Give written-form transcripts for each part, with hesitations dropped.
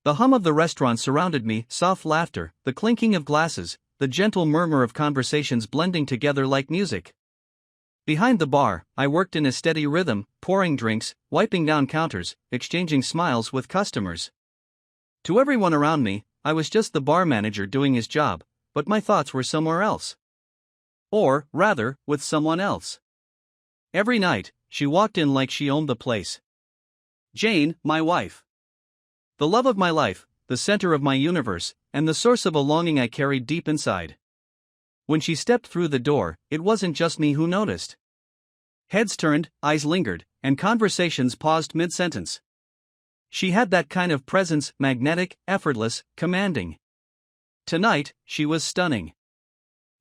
The hum of the restaurant surrounded me, soft laughter, the clinking of glasses, the gentle murmur of conversations blending together like music. Behind the bar, I worked in a steady rhythm, pouring drinks, wiping down counters, exchanging smiles with customers. To everyone around me, I was just the bar manager doing his job, but my thoughts were somewhere else. Or, rather, with someone else. Every night, she walked in like she owned the place. Jane, my wife. The love of my life, the center of my universe, and the source of a longing I carried deep inside. When she stepped through the door, it wasn't just me who noticed. Heads turned, eyes lingered, and conversations paused mid-sentence. She had that kind of presence, magnetic, effortless, commanding. Tonight, she was stunning.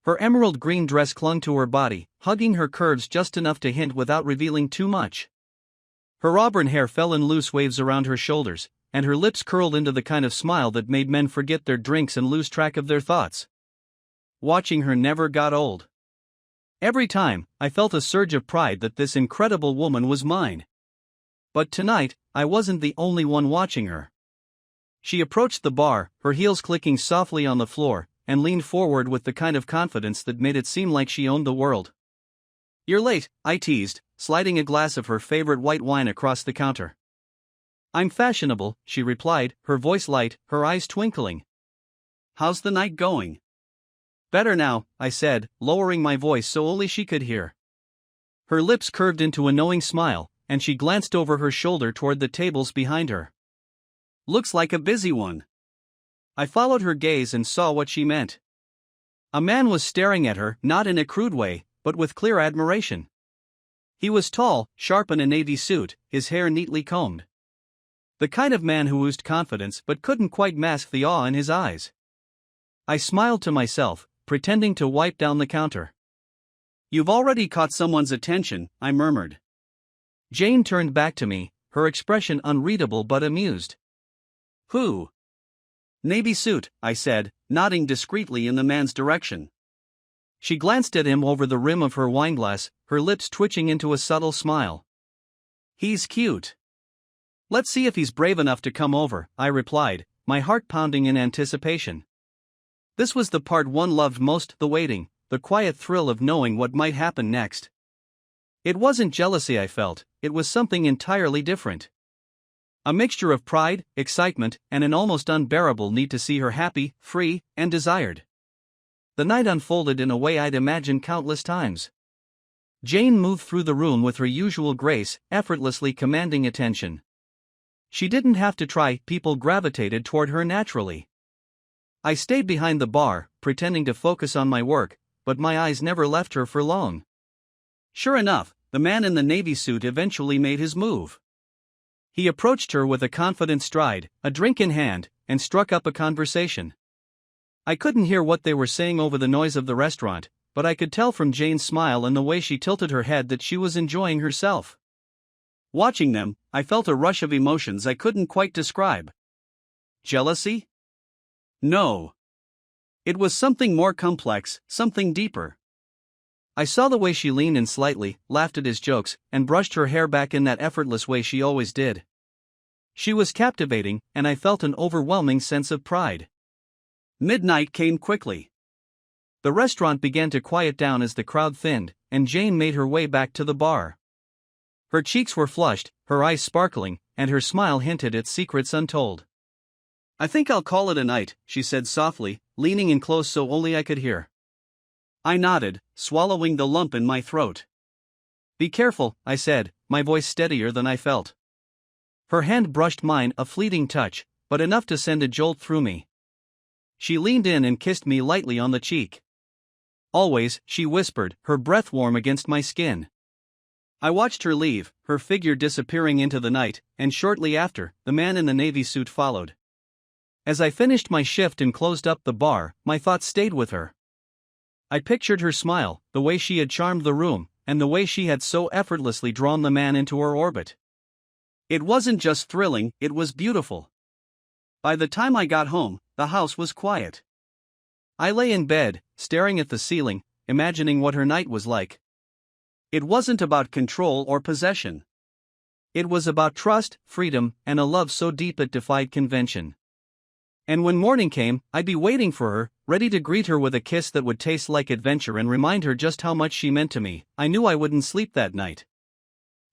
Her emerald green dress clung to her body, hugging her curves just enough to hint without revealing too much. Her auburn hair fell in loose waves around her shoulders, and her lips curled into the kind of smile that made men forget their drinks and lose track of their thoughts. Watching her never got old. Every time, I felt a surge of pride that this incredible woman was mine. But tonight, I wasn't the only one watching her. She approached the bar, her heels clicking softly on the floor, and leaned forward with the kind of confidence that made it seem like she owned the world. "You're late," I teased, sliding a glass of her favorite white wine across the counter. "I'm fashionable," she replied, her voice light, her eyes twinkling. "How's the night going?" "Better now," I said, lowering my voice so only she could hear. Her lips curved into a knowing smile, and she glanced over her shoulder toward the tables behind her. "Looks like a busy one." I followed her gaze and saw what she meant. A man was staring at her, not in a crude way, but with clear admiration. He was tall, sharp in a navy suit, his hair neatly combed. The kind of man who oozed confidence but couldn't quite mask the awe in his eyes. I smiled to myself, pretending to wipe down the counter. "You've already caught someone's attention," I murmured. Jane turned back to me, her expression unreadable but amused. "Who?" "Navy suit," I said, nodding discreetly in the man's direction. She glanced at him over the rim of her wineglass, her lips twitching into a subtle smile. "He's cute." "Let's see if he's brave enough to come over," I replied, my heart pounding in anticipation. This was the part one loved most, the waiting, the quiet thrill of knowing what might happen next. It wasn't jealousy I felt, it was something entirely different. A mixture of pride, excitement, and an almost unbearable need to see her happy, free, and desired. The night unfolded in a way I'd imagined countless times. Jane moved through the room with her usual grace, effortlessly commanding attention. She didn't have to try, people gravitated toward her naturally. I stayed behind the bar, pretending to focus on my work, but my eyes never left her for long. Sure enough, the man in the navy suit eventually made his move. He approached her with a confident stride, a drink in hand, and struck up a conversation. I couldn't hear what they were saying over the noise of the restaurant, but I could tell from Jane's smile and the way she tilted her head that she was enjoying herself. Watching them, I felt a rush of emotions I couldn't quite describe. Jealousy? No. It was something more complex, something deeper. I saw the way she leaned in slightly, laughed at his jokes, and brushed her hair back in that effortless way she always did. She was captivating, and I felt an overwhelming sense of pride. Midnight came quickly. The restaurant began to quiet down as the crowd thinned, and Jane made her way back to the bar. Her cheeks were flushed, her eyes sparkling, and her smile hinted at secrets untold. "I think I'll call it a night," she said softly, leaning in close so only I could hear. I nodded, swallowing the lump in my throat. "Be careful," I said, my voice steadier than I felt. Her hand brushed mine, a fleeting touch, but enough to send a jolt through me. She leaned in and kissed me lightly on the cheek. "Always," she whispered, her breath warm against my skin. I watched her leave, her figure disappearing into the night, and shortly after, the man in the navy suit followed. As I finished my shift and closed up the bar, my thoughts stayed with her. I pictured her smile, the way she had charmed the room, and the way she had so effortlessly drawn the man into her orbit. It wasn't just thrilling, it was beautiful. By the time I got home, the house was quiet. I lay in bed, staring at the ceiling, imagining what her night was like. It wasn't about control or possession. It was about trust, freedom, and a love so deep it defied convention. And when morning came, I'd be waiting for her, ready to greet her with a kiss that would taste like adventure and remind her just how much she meant to me. I knew I wouldn't sleep that night.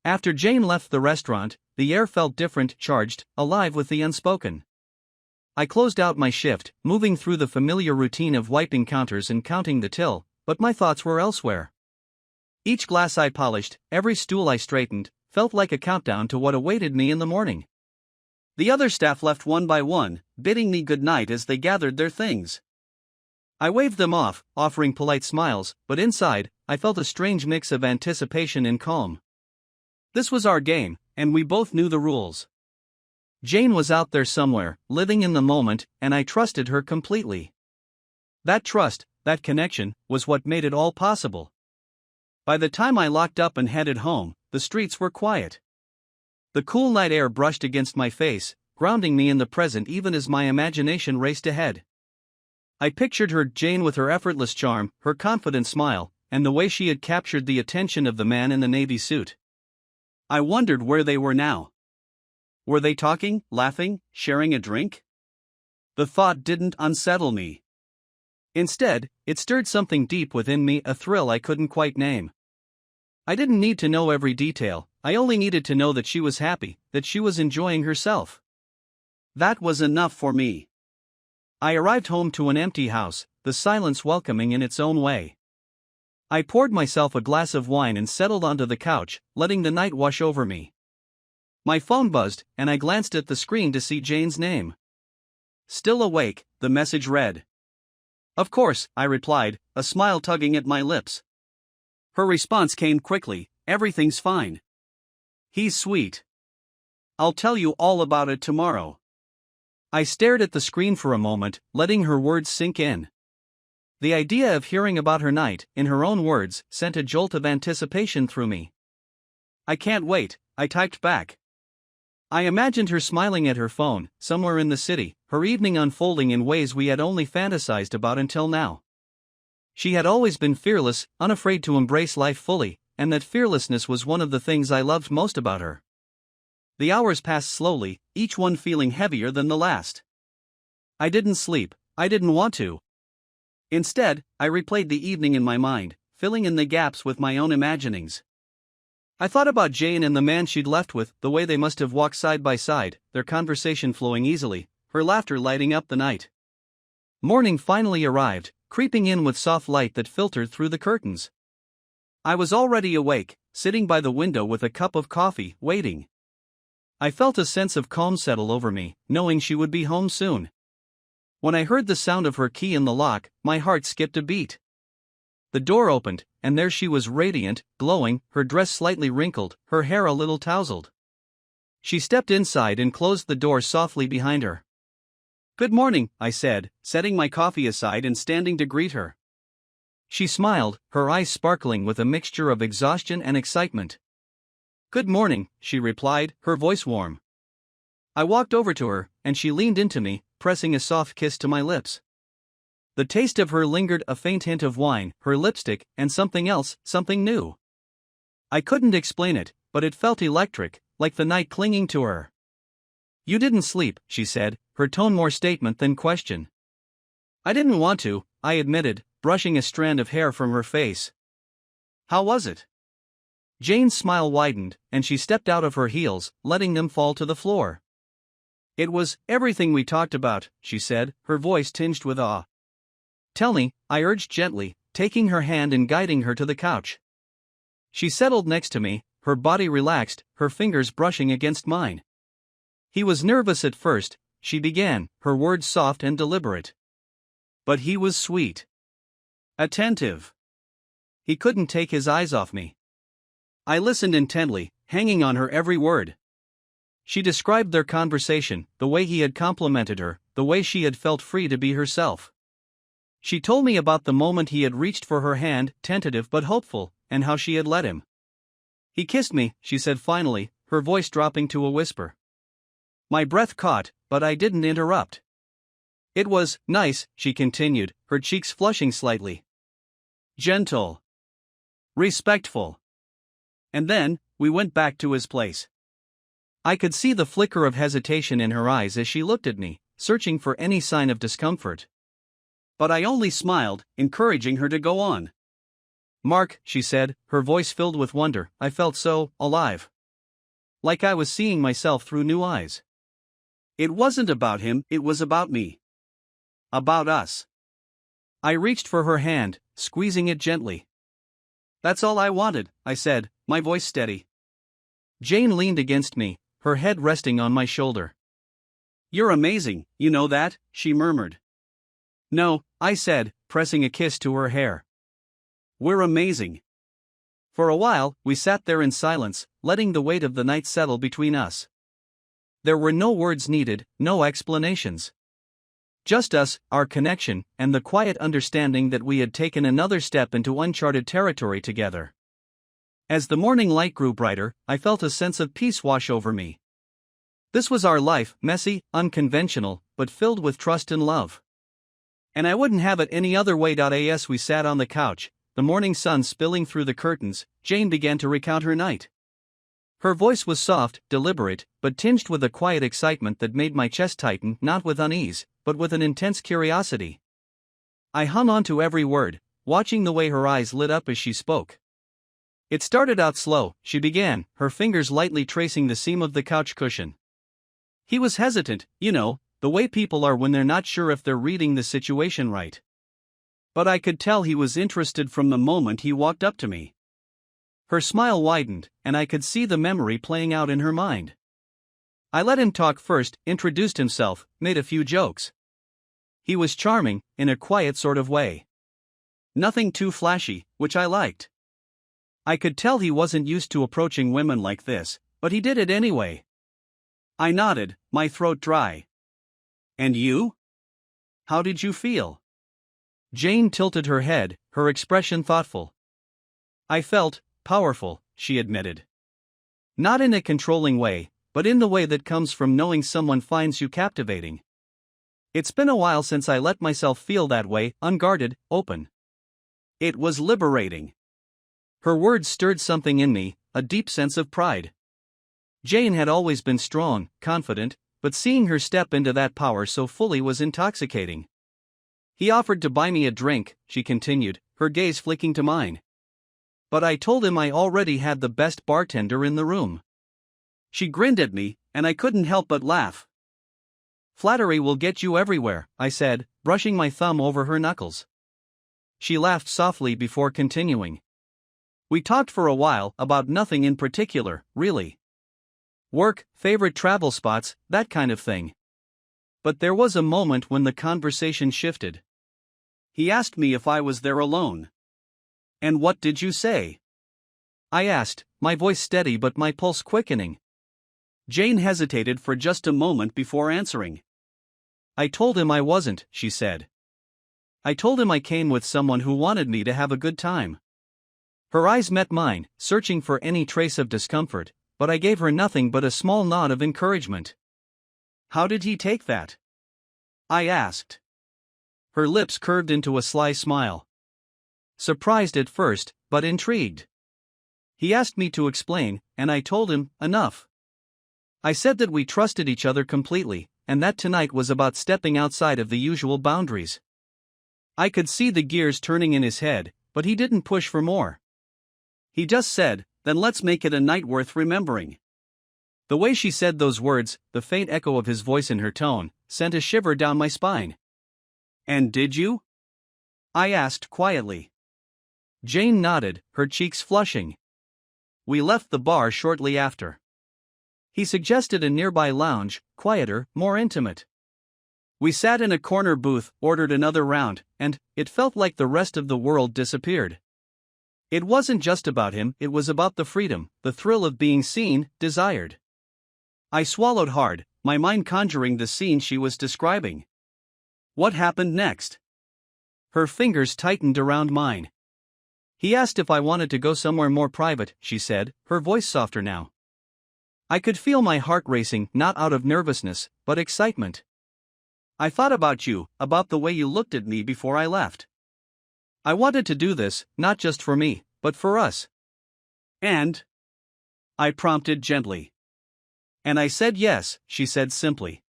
After Jane left the restaurant, the air felt different, charged, alive with the unspoken. I closed out my shift, moving through the familiar routine of wiping counters and counting the till, but my thoughts were elsewhere. Each glass I polished, every stool I straightened, felt like a countdown to what awaited me in the morning. The other staff left one by one, bidding me good night as they gathered their things. I waved them off, offering polite smiles, but inside, I felt a strange mix of anticipation and calm. This was our game, and we both knew the rules. Jane was out there somewhere, living in the moment, and I trusted her completely. That trust, that connection, was what made it all possible. By the time I locked up and headed home, the streets were quiet. The cool night air brushed against my face, grounding me in the present even as my imagination raced ahead. I pictured her, Jane, with her effortless charm, her confident smile, and the way she had captured the attention of the man in the navy suit. I wondered where they were now. Were they talking, laughing, sharing a drink? The thought didn't unsettle me. Instead, it stirred something deep within me, a thrill I couldn't quite name. I didn't need to know every detail, I only needed to know that she was happy, that she was enjoying herself. That was enough for me. I arrived home to an empty house, the silence welcoming in its own way. I poured myself a glass of wine and settled onto the couch, letting the night wash over me. My phone buzzed, and I glanced at the screen to see Jane's name. Still awake, the message read. Of course, I replied, a smile tugging at my lips. Her response came quickly, everything's fine. He's sweet. I'll tell you all about it tomorrow. I stared at the screen for a moment, letting her words sink in. The idea of hearing about her night, in her own words, sent a jolt of anticipation through me. I can't wait, I typed back. I imagined her smiling at her phone, somewhere in the city, her evening unfolding in ways we had only fantasized about until now. She had always been fearless, unafraid to embrace life fully, and that fearlessness was one of the things I loved most about her. The hours passed slowly, each one feeling heavier than the last. I didn't sleep, I didn't want to. Instead, I replayed the evening in my mind, filling in the gaps with my own imaginings. I thought about Jane and the man she'd left with, the way they must have walked side by side, their conversation flowing easily, her laughter lighting up the night. Morning finally arrived, creeping in with soft light that filtered through the curtains. I was already awake, sitting by the window with a cup of coffee, waiting. I felt a sense of calm settle over me, knowing she would be home soon. When I heard the sound of her key in the lock, my heart skipped a beat. The door opened, and there she was, radiant, glowing, her dress slightly wrinkled, her hair a little tousled. She stepped inside and closed the door softly behind her. Good morning, I said, setting my coffee aside and standing to greet her. She smiled, her eyes sparkling with a mixture of exhaustion and excitement. Good morning, she replied, her voice warm. I walked over to her, and she leaned into me, pressing a soft kiss to my lips. The taste of her lingered, a faint hint of wine, her lipstick, and something else, something new. I couldn't explain it, but it felt electric, like the night clinging to her. You didn't sleep, she said, her tone more statement than question. I didn't want to, I admitted, brushing a strand of hair from her face. How was it? Jane's smile widened, and she stepped out of her heels, letting them fall to the floor. It was everything we talked about, she said, her voice tinged with awe. Tell me, I urged gently, taking her hand and guiding her to the couch. She settled next to me, her body relaxed, her fingers brushing against mine. He was nervous at first, she began, her words soft and deliberate. But he was sweet. Attentive. He couldn't take his eyes off me. I listened intently, hanging on her every word. She described their conversation, the way he had complimented her, the way she had felt free to be herself. She told me about the moment he had reached for her hand, tentative but hopeful, and how she had let him. He kissed me, she said finally, her voice dropping to a whisper. My breath caught, but I didn't interrupt. It was nice, she continued, her cheeks flushing slightly. Gentle. Respectful. And then, we went back to his place. I could see the flicker of hesitation in her eyes as she looked at me, searching for any sign of discomfort. But I only smiled, encouraging her to go on. "Mark," she said, her voice filled with wonder, I felt so alive. Like I was seeing myself through new eyes. It wasn't about him, it was about me. About us. I reached for her hand, squeezing it gently. "That's all I wanted," I said, my voice steady. Jane leaned against me, her head resting on my shoulder. "You're amazing, you know that," she murmured. "No," I said, pressing a kiss to her hair. "We're amazing." For a while, we sat there in silence, letting the weight of the night settle between us. There were no words needed, no explanations. Just us, our connection, and the quiet understanding that we had taken another step into uncharted territory together. As the morning light grew brighter, I felt a sense of peace wash over me. This was our life, messy, unconventional, but filled with trust and love. And I wouldn't have it any other way. As we sat on the couch, the morning sun spilling through the curtains, Jane began to recount her night. Her voice was soft, deliberate, but tinged with a quiet excitement that made my chest tighten, not with unease, but with an intense curiosity. I hung on to every word, watching the way her eyes lit up as she spoke. "It started out slow," she began, her fingers lightly tracing the seam of the couch cushion. "He was hesitant, you know, the way people are when they're not sure if they're reading the situation right. But I could tell he was interested from the moment he walked up to me." Her smile widened, and I could see the memory playing out in her mind. "I let him talk first, introduced himself, made a few jokes. He was charming, in a quiet sort of way. Nothing too flashy, which I liked. I could tell he wasn't used to approaching women like this, but he did it anyway." I nodded, my throat dry. "And you? How did you feel?" Jane tilted her head, her expression thoughtful. "I felt powerful," she admitted. "Not in a controlling way, but in the way that comes from knowing someone finds you captivating. It's been a while since I let myself feel that way, unguarded, open. It was liberating." Her words stirred something in me, a deep sense of pride. Jane had always been strong, confident, but seeing her step into that power so fully was intoxicating. "He offered to buy me a drink," she continued, her gaze flicking to mine. "But I told him I already had the best bartender in the room." She grinned at me, and I couldn't help but laugh. "Flattery will get you everywhere," I said, brushing my thumb over her knuckles. She laughed softly before continuing. "We talked for a while about nothing in particular, really. Work, favorite travel spots, that kind of thing. But there was a moment when the conversation shifted. He asked me if I was there alone. 'And what did you say?' I asked, my voice steady but my pulse quickening. Jane hesitated for just a moment before answering. 'I told him I wasn't,' she said. 'I told him I came with someone who wanted me to have a good time.' Her eyes met mine, searching for any trace of discomfort, but I gave her nothing but a small nod of encouragement. 'How did he take that?' I asked. Her lips curved into a sly smile. 'Surprised at first, but intrigued. He asked me to explain, and I told him, enough. I said that we trusted each other completely, and that tonight was about stepping outside of the usual boundaries.' I could see the gears turning in his head, but he didn't push for more. He just said, 'Then let's make it a night worth remembering.' The way she said those words, the faint echo of his voice in her tone, sent a shiver down my spine. 'And did you?' I asked quietly. Jane nodded, her cheeks flushing. We left the bar shortly after. He suggested a nearby lounge, quieter, more intimate. We sat in a corner booth, ordered another round, and it felt like the rest of the world disappeared. It wasn't just about him, it was about the freedom, the thrill of being seen, desired. I swallowed hard, my mind conjuring the scene she was describing. What happened next? Her fingers tightened around mine. He asked if I wanted to go somewhere more private, she said, her voice softer now. I could feel my heart racing, not out of nervousness, but excitement. I thought about you, about the way you looked at me before I left. I wanted to do this, not just for me, but for us. And? I prompted gently. And I said yes, she said simply.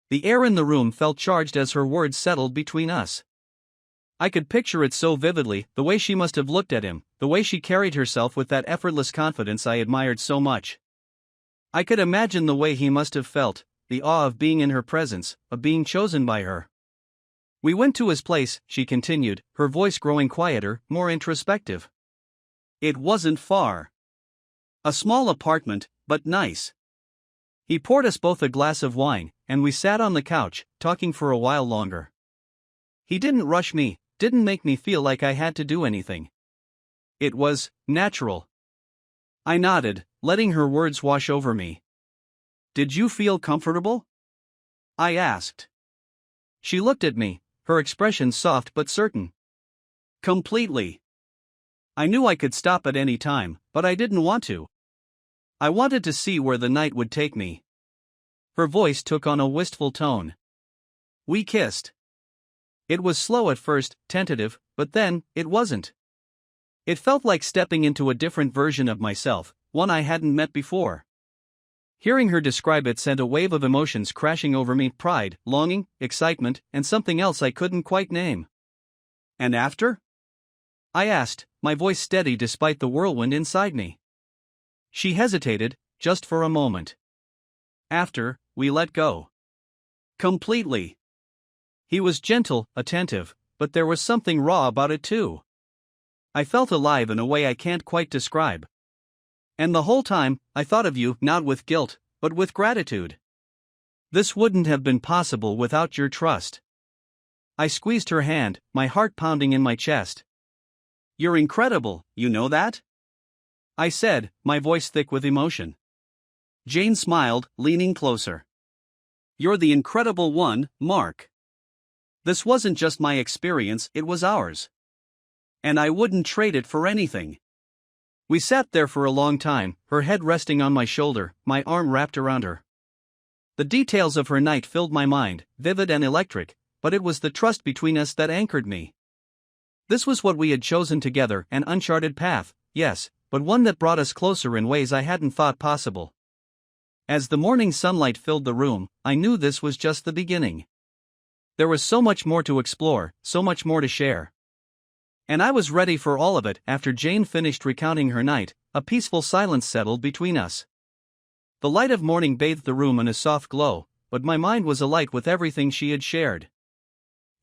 The air in the room felt charged as her words settled between us. I could picture it so vividly, the way she must have looked at him, the way she carried herself with that effortless confidence I admired so much. I could imagine the way he must have felt, the awe of being in her presence, of being chosen by her. We went to his place, she continued, her voice growing quieter, more introspective. It wasn't far. A small apartment, but nice. He poured us both a glass of wine, and we sat on the couch, talking for a while longer. He didn't rush me, didn't make me feel like I had to do anything. It was natural. I nodded, letting her words wash over me. Did you feel comfortable? I asked. She looked at me, her expression soft but certain. Completely. I knew I could stop at any time, but I didn't want to. I wanted to see where the night would take me. Her voice took on a wistful tone. We kissed. It was slow at first, tentative, but then, it wasn't. It felt like stepping into a different version of myself, one I hadn't met before. Hearing her describe it sent a wave of emotions crashing over me: pride, longing, excitement, and something else I couldn't quite name. And after? I asked, my voice steady despite the whirlwind inside me. She hesitated, just for a moment. After, we let go. Completely. He was gentle, attentive, but there was something raw about it too. I felt alive in a way I can't quite describe. And the whole time, I thought of you, not with guilt, but with gratitude. This wouldn't have been possible without your trust. I squeezed her hand, my heart pounding in my chest. You're incredible, you know that? I said, my voice thick with emotion. Jane smiled, leaning closer. You're the incredible one, Mark. This wasn't just my experience, it was ours. And I wouldn't trade it for anything. We sat there for a long time, her head resting on my shoulder, my arm wrapped around her. The details of her night filled my mind, vivid and electric, but it was the trust between us that anchored me. This was what we had chosen together, an uncharted path, yes, but one that brought us closer in ways I hadn't thought possible. As the morning sunlight filled the room, I knew this was just the beginning. There was so much more to explore, so much more to share. And I was ready for all of it. After Jane finished recounting her night, a peaceful silence settled between us. The light of morning bathed the room in a soft glow, but my mind was alight with everything she had shared.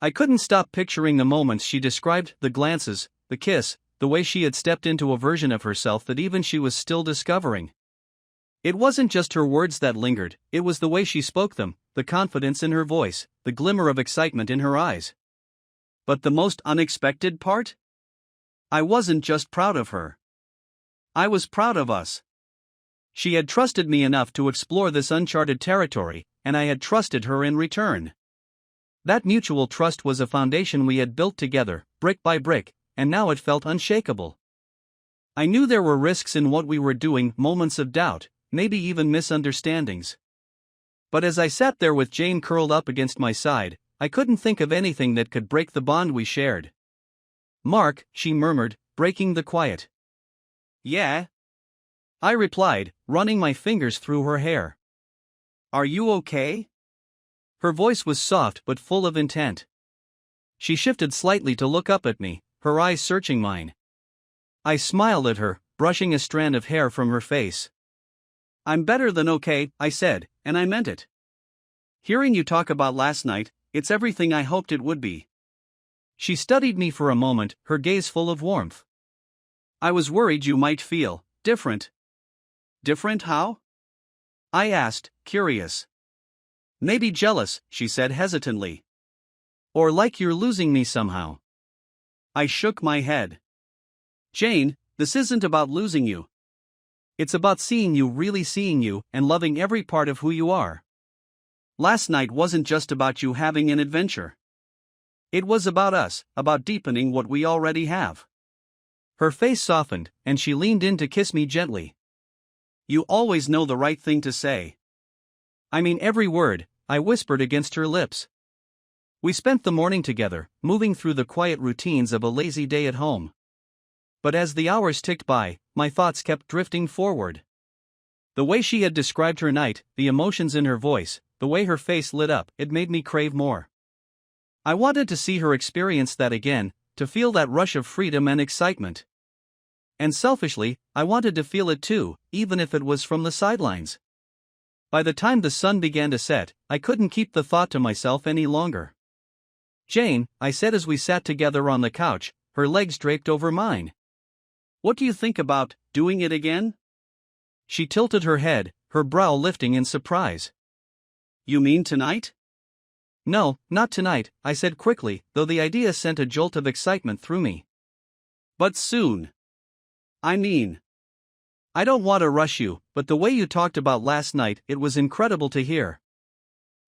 I couldn't stop picturing the moments she described, the glances, the kiss, the way she had stepped into a version of herself that even she was still discovering. It wasn't just her words that lingered, it was the way she spoke them, the confidence in her voice, the glimmer of excitement in her eyes. But the most unexpected part? I wasn't just proud of her. I was proud of us. She had trusted me enough to explore this uncharted territory, and I had trusted her in return. That mutual trust was a foundation we had built together, brick by brick, and now it felt unshakable. I knew there were risks in what we were doing, moments of doubt, maybe even misunderstandings. But as I sat there with Jane curled up against my side, I couldn't think of anything that could break the bond we shared. Mark, she murmured, breaking the quiet. Yeah? I replied, running my fingers through her hair. Are you okay? Her voice was soft but full of intent. She shifted slightly to look up at me, her eyes searching mine. I smiled at her, brushing a strand of hair from her face. I'm better than okay, I said, and I meant it. Hearing you talk about last night, it's everything I hoped it would be. She studied me for a moment, her gaze full of warmth. I was worried you might feel different. Different how? I asked, curious. Maybe jealous, she said hesitantly. Or like you're losing me somehow. I shook my head. Jane, this isn't about losing you. It's about seeing you, really seeing you, and loving every part of who you are. Last night wasn't just about you having an adventure. It was about us, about deepening what we already have. Her face softened, and she leaned in to kiss me gently. You always know the right thing to say. I mean every word, I whispered against her lips. We spent the morning together, moving through the quiet routines of a lazy day at home. But as the hours ticked by, my thoughts kept drifting forward. The way she had described her night, the emotions in her voice, the way her face lit up, it made me crave more. I wanted to see her experience that again, to feel that rush of freedom and excitement. And selfishly, I wanted to feel it too, even if it was from the sidelines. By the time the sun began to set, I couldn't keep the thought to myself any longer. "Jane," I said as we sat together on the couch, her legs draped over mine. "What do you think about doing it again?" She tilted her head, her brow lifting in surprise. "You mean tonight?" "No, not tonight," I said quickly, though the idea sent a jolt of excitement through me. "But soon. I mean, I don't want to rush you, but the way you talked about last night, it was incredible to hear.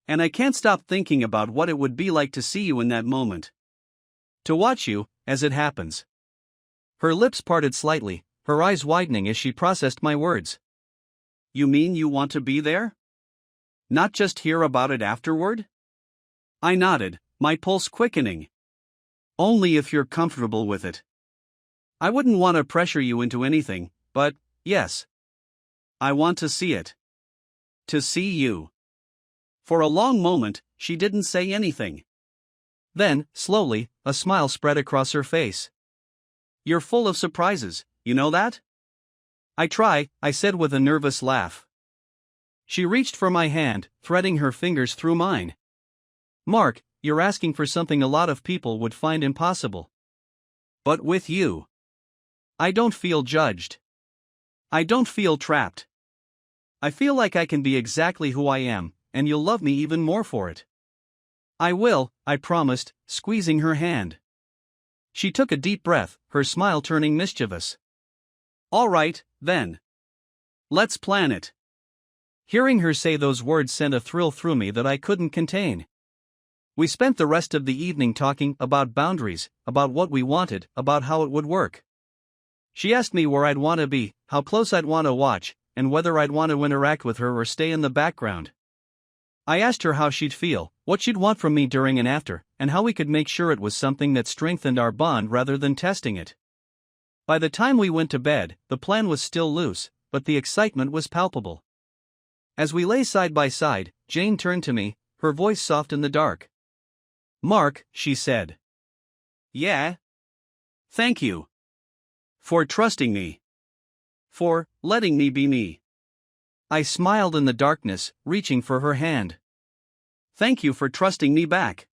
And I can't stop thinking about what it would be like to see you in that moment. To watch you, as it happens." Her lips parted slightly, her eyes widening as she processed my words. "You mean you want to be there? Not just hear about it afterward?" I nodded, my pulse quickening. "Only if you're comfortable with it. I wouldn't want to pressure you into anything, but, yes. I want to see it. To see you." For a long moment, she didn't say anything. Then, slowly, a smile spread across her face. "You're full of surprises, you know that?" "I try," I said with a nervous laugh. She reached for my hand, threading her fingers through mine. "Mark, you're asking for something a lot of people would find impossible. But with you, I don't feel judged. I don't feel trapped. I feel like I can be exactly who I am, and you'll love me even more for it." "I will," I promised, squeezing her hand. She took a deep breath, her smile turning mischievous. "All right, then. Let's plan it." Hearing her say those words sent a thrill through me that I couldn't contain. We spent the rest of the evening talking about boundaries, about what we wanted, about how it would work. She asked me where I'd want to be, how close I'd want to watch, and whether I'd want to interact with her or stay in the background. I asked her how she'd feel, what she'd want from me during and after, and how we could make sure it was something that strengthened our bond rather than testing it. By the time we went to bed, the plan was still loose, but the excitement was palpable. As we lay side by side, Jane turned to me, her voice soft in the dark. "Mark," she said. "Yeah? Thank you. For trusting me. For letting me be me." I smiled in the darkness, reaching for her hand. "Thank you for trusting me back."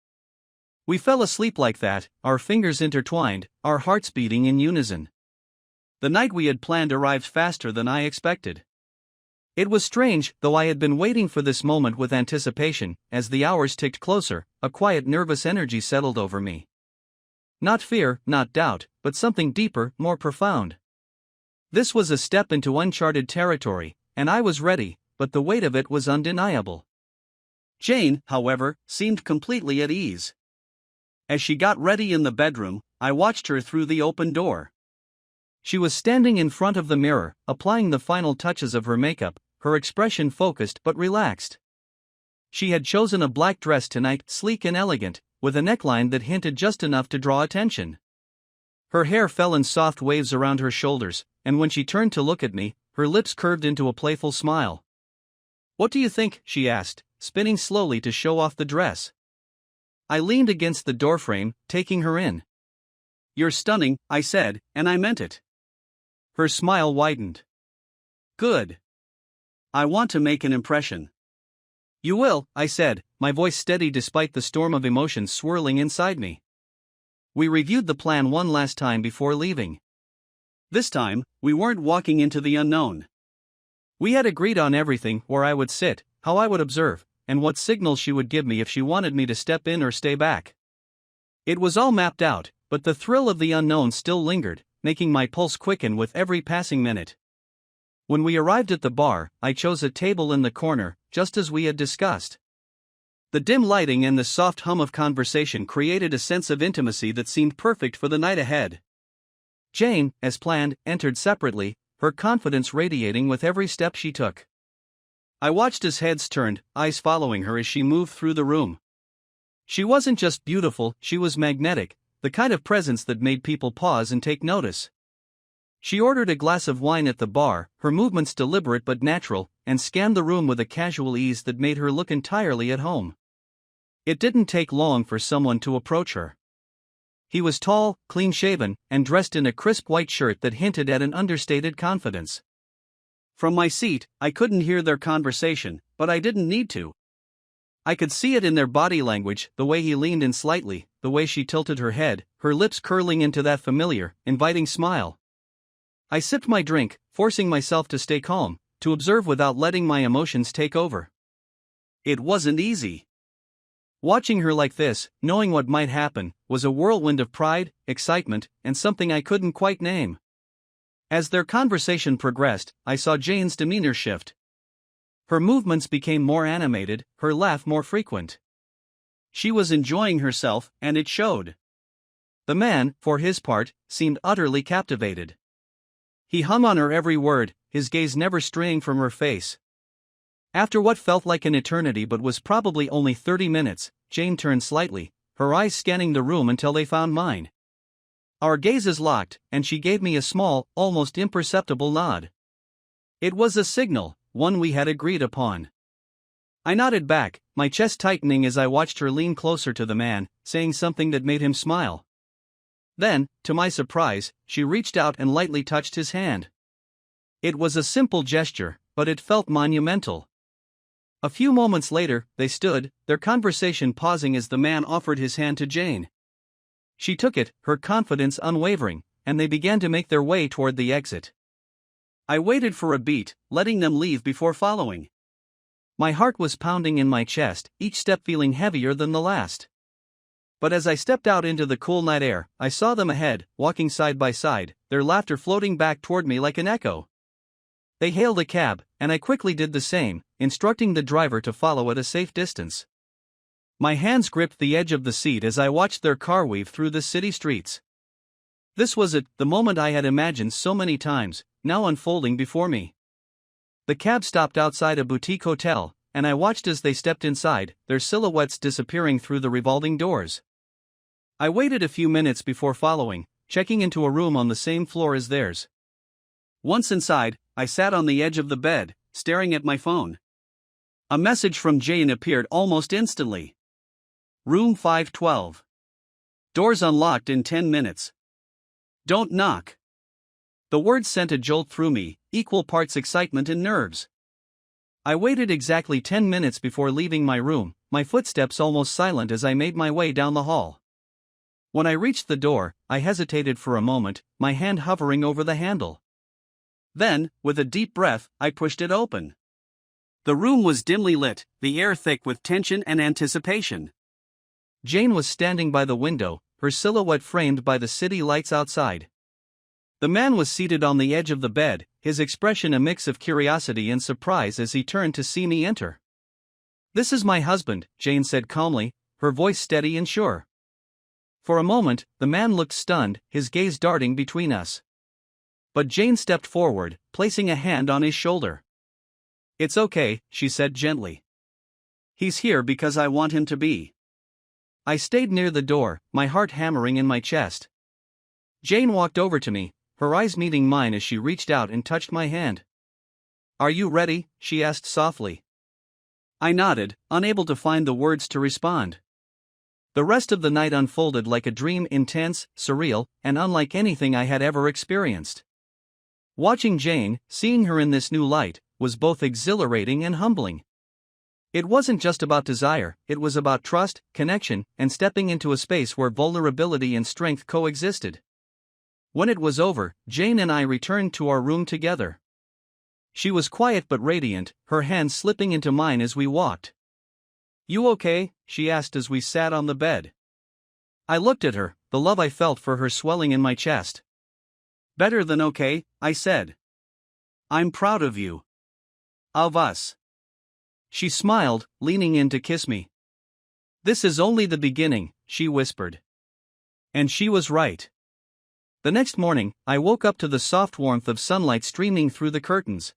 We fell asleep like that, our fingers intertwined, our hearts beating in unison. The night we had planned arrived faster than I expected. It was strange, though I had been waiting for this moment with anticipation. As the hours ticked closer, a quiet nervous energy settled over me. Not fear, not doubt, but something deeper, more profound. This was a step into uncharted territory, and I was ready, but the weight of it was undeniable. Jane, however, seemed completely at ease. As she got ready in the bedroom, I watched her through the open door. She was standing in front of the mirror, applying the final touches of her makeup, her expression focused but relaxed. She had chosen a black dress tonight, sleek and elegant, with a neckline that hinted just enough to draw attention. Her hair fell in soft waves around her shoulders, and when she turned to look at me, her lips curved into a playful smile. "What do you think?" she asked, spinning slowly to show off the dress. I leaned against the doorframe, taking her in. "You're stunning," I said, and I meant it. Her smile widened. "Good. I want to make an impression." "You will," I said, my voice steady despite the storm of emotions swirling inside me. We reviewed the plan one last time before leaving. This time, we weren't walking into the unknown. We had agreed on everything: where I would sit, how I would observe, and what signals she would give me if she wanted me to step in or stay back. It was all mapped out, but the thrill of the unknown still lingered, making my pulse quicken with every passing minute. When we arrived at the bar, I chose a table in the corner, just as we had discussed. The dim lighting and the soft hum of conversation created a sense of intimacy that seemed perfect for the night ahead. Jane, as planned, entered separately, her confidence radiating with every step she took. I watched as heads turned, eyes following her as she moved through the room. She wasn't just beautiful, she was magnetic, the kind of presence that made people pause and take notice. She ordered a glass of wine at the bar, her movements deliberate but natural, and scanned the room with a casual ease that made her look entirely at home. It didn't take long for someone to approach her. He was tall, clean-shaven, and dressed in a crisp white shirt that hinted at an understated confidence. From my seat, I couldn't hear their conversation, but I didn't need to. I could see it in their body language, the way he leaned in slightly, the way she tilted her head, her lips curling into that familiar, inviting smile. I sipped my drink, forcing myself to stay calm, to observe without letting my emotions take over. It wasn't easy. Watching her like this, knowing what might happen, was a whirlwind of pride, excitement, and something I couldn't quite name. As their conversation progressed, I saw Jane's demeanor shift. Her movements became more animated, her laugh more frequent. She was enjoying herself, and it showed. The man, for his part, seemed utterly captivated. He hung on her every word, his gaze never straying from her face. After what felt like an eternity but was probably only 30 minutes, Jane turned slightly, her eyes scanning the room until they found mine. Our gazes locked, and she gave me a small, almost imperceptible nod. It was a signal, one we had agreed upon. I nodded back, my chest tightening as I watched her lean closer to the man, saying something that made him smile. Then, to my surprise, she reached out and lightly touched his hand. It was a simple gesture, but it felt monumental. A few moments later, they stood, their conversation pausing as the man offered his hand to Jane. She took it, her confidence unwavering, and they began to make their way toward the exit. I waited for a beat, letting them leave before following. My heart was pounding in my chest, each step feeling heavier than the last. But as I stepped out into the cool night air, I saw them ahead, walking side by side, their laughter floating back toward me like an echo. They hailed a cab, and I quickly did the same, instructing the driver to follow at a safe distance. My hands gripped the edge of the seat as I watched their car weave through the city streets. This was it, the moment I had imagined so many times, now unfolding before me. The cab stopped outside a boutique hotel, and I watched as they stepped inside, their silhouettes disappearing through the revolving doors. I waited a few minutes before following, checking into a room on the same floor as theirs. Once inside, I sat on the edge of the bed, staring at my phone. A message from Jane appeared almost instantly. Room 512. Doors unlocked in 10 minutes. Don't knock. The words sent a jolt through me, equal parts excitement and nerves. I waited exactly 10 minutes before leaving my room, my footsteps almost silent as I made my way down the hall. When I reached the door, I hesitated for a moment, my hand hovering over the handle. Then, with a deep breath, I pushed it open. The room was dimly lit, the air thick with tension and anticipation. Jane was standing by the window, her silhouette framed by the city lights outside. The man was seated on the edge of the bed, his expression a mix of curiosity and surprise as he turned to see me enter. "This is my husband," Jane said calmly, her voice steady and sure. For a moment, the man looked stunned, his gaze darting between us. But Jane stepped forward, placing a hand on his shoulder. "It's okay," she said gently. "He's here because I want him to be." I stayed near the door, my heart hammering in my chest. Jane walked over to me, her eyes meeting mine as she reached out and touched my hand. "Are you ready?" she asked softly. I nodded, unable to find the words to respond. The rest of the night unfolded like a dream, intense, surreal, and unlike anything I had ever experienced. Watching Jane, seeing her in this new light, was both exhilarating and humbling. It wasn't just about desire, it was about trust, connection, and stepping into a space where vulnerability and strength coexisted. When it was over, Jane and I returned to our room together. She was quiet but radiant, her hands slipping into mine as we walked. "You okay?" she asked as we sat on the bed. I looked at her, the love I felt for her swelling in my chest. "Better than okay," I said. "I'm proud of you. Of us." She smiled, leaning in to kiss me. "This is only the beginning," she whispered. And she was right. The next morning, I woke up to the soft warmth of sunlight streaming through the curtains.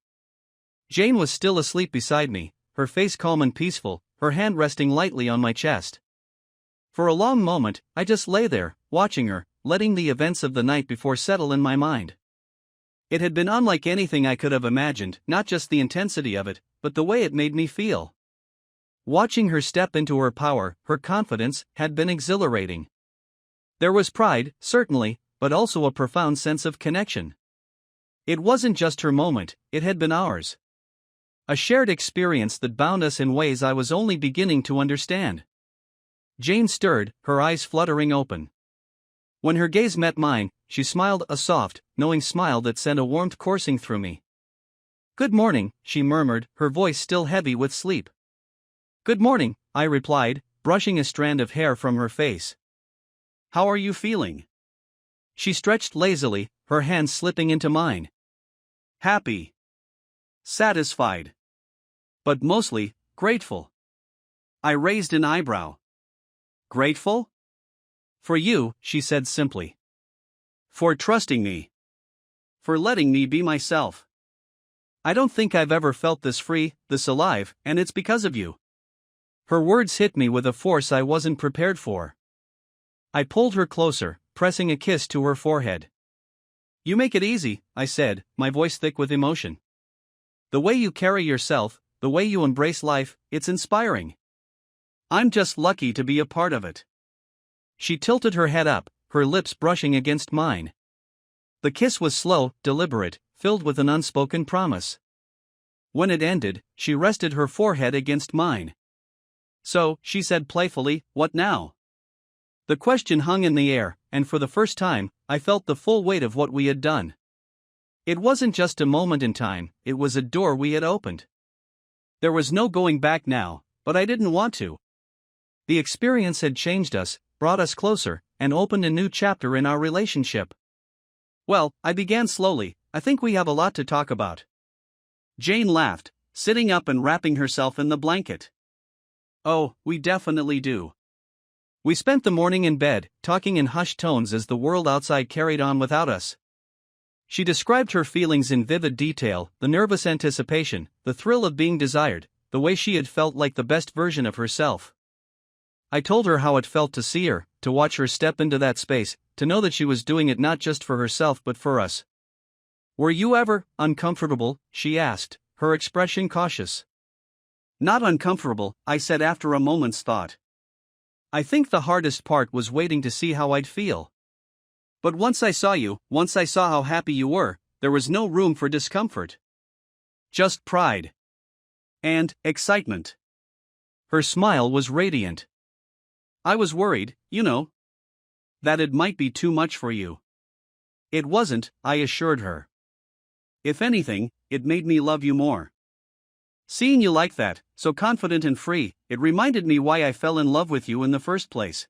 Jane was still asleep beside me, her face calm and peaceful, her hand resting lightly on my chest. For a long moment, I just lay there, watching her, letting the events of the night before settle in my mind. It had been unlike anything I could have imagined, not just the intensity of it, but the way it made me feel. Watching her step into her power, her confidence, had been exhilarating. There was pride, certainly, but also a profound sense of connection. It wasn't just her moment, it had been ours. A shared experience that bound us in ways I was only beginning to understand. Jane stirred, her eyes fluttering open. When her gaze met mine, she smiled, a soft, knowing smile that sent a warmth coursing through me. "Good morning," she murmured, her voice still heavy with sleep. "Good morning," I replied, brushing a strand of hair from her face. "How are you feeling?" She stretched lazily, her hands slipping into mine. "Happy. Satisfied. But mostly, grateful." I raised an eyebrow. "Grateful?" "For you," she said simply. "For trusting me. For letting me be myself. I don't think I've ever felt this free, this alive, and it's because of you." Her words hit me with a force I wasn't prepared for. I pulled her closer, pressing a kiss to her forehead. "You make it easy," I said, my voice thick with emotion. "The way you carry yourself, the way you embrace life, it's inspiring. I'm just lucky to be a part of it." She tilted her head up, her lips brushing against mine. The kiss was slow, deliberate, filled with an unspoken promise. When it ended, she rested her forehead against mine. "So," she said playfully, "what now?" The question hung in the air, and for the first time, I felt the full weight of what we had done. It wasn't just a moment in time, it was a door we had opened. There was no going back now, but I didn't want to. The experience had changed us, brought us closer, and opened a new chapter in our relationship. "Well," I began slowly, "I think we have a lot to talk about." Jane laughed, sitting up and wrapping herself in the blanket. "Oh, we definitely do." We spent the morning in bed, talking in hushed tones as the world outside carried on without us. She described her feelings in vivid detail, the nervous anticipation, the thrill of being desired, the way she had felt like the best version of herself. I told her how it felt to see her, to watch her step into that space, to know that she was doing it not just for herself but for us. "Were you ever uncomfortable?" she asked, her expression cautious. "Not uncomfortable," I said after a moment's thought. "I think the hardest part was waiting to see how I'd feel. But once I saw you, once I saw how happy you were, there was no room for discomfort. Just pride. And excitement." Her smile was radiant. "I was worried, that it might be too much for you." "It wasn't," I assured her. "If anything, it made me love you more. Seeing you like that, so confident and free, it reminded me why I fell in love with you in the first place."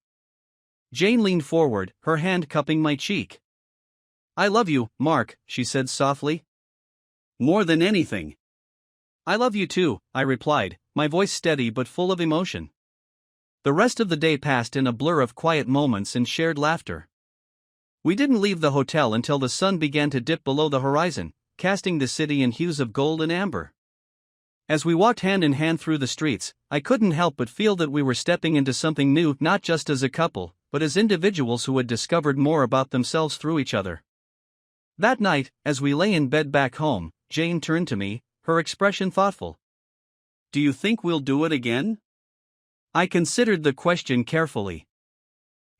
Jane leaned forward, her hand cupping my cheek. "I love you, Mark," she said softly. "More than anything." "I love you too," I replied, my voice steady but full of emotion. The rest of the day passed in a blur of quiet moments and shared laughter. We didn't leave the hotel until the sun began to dip below the horizon, casting the city in hues of gold and amber. As we walked hand in hand through the streets, I couldn't help but feel that we were stepping into something new, not just as a couple, but as individuals who had discovered more about themselves through each other. That night, as we lay in bed back home, Jane turned to me, her expression thoughtful. "Do you think we'll do it again?" I considered the question carefully.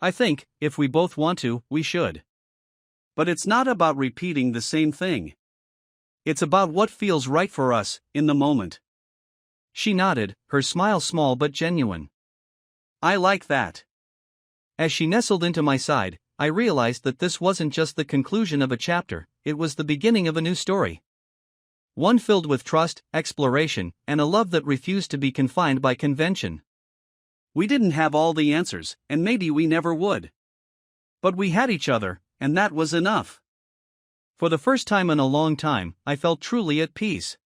"I think, if we both want to, we should. But it's not about repeating the same thing. It's about what feels right for us, in the moment." She nodded, her smile small but genuine. "I like that." As she nestled into my side, I realized that this wasn't just the conclusion of a chapter, it was the beginning of a new story. One filled with trust, exploration, and a love that refused to be confined by convention. We didn't have all the answers, and maybe we never would. But we had each other, and that was enough. For the first time in a long time, I felt truly at peace.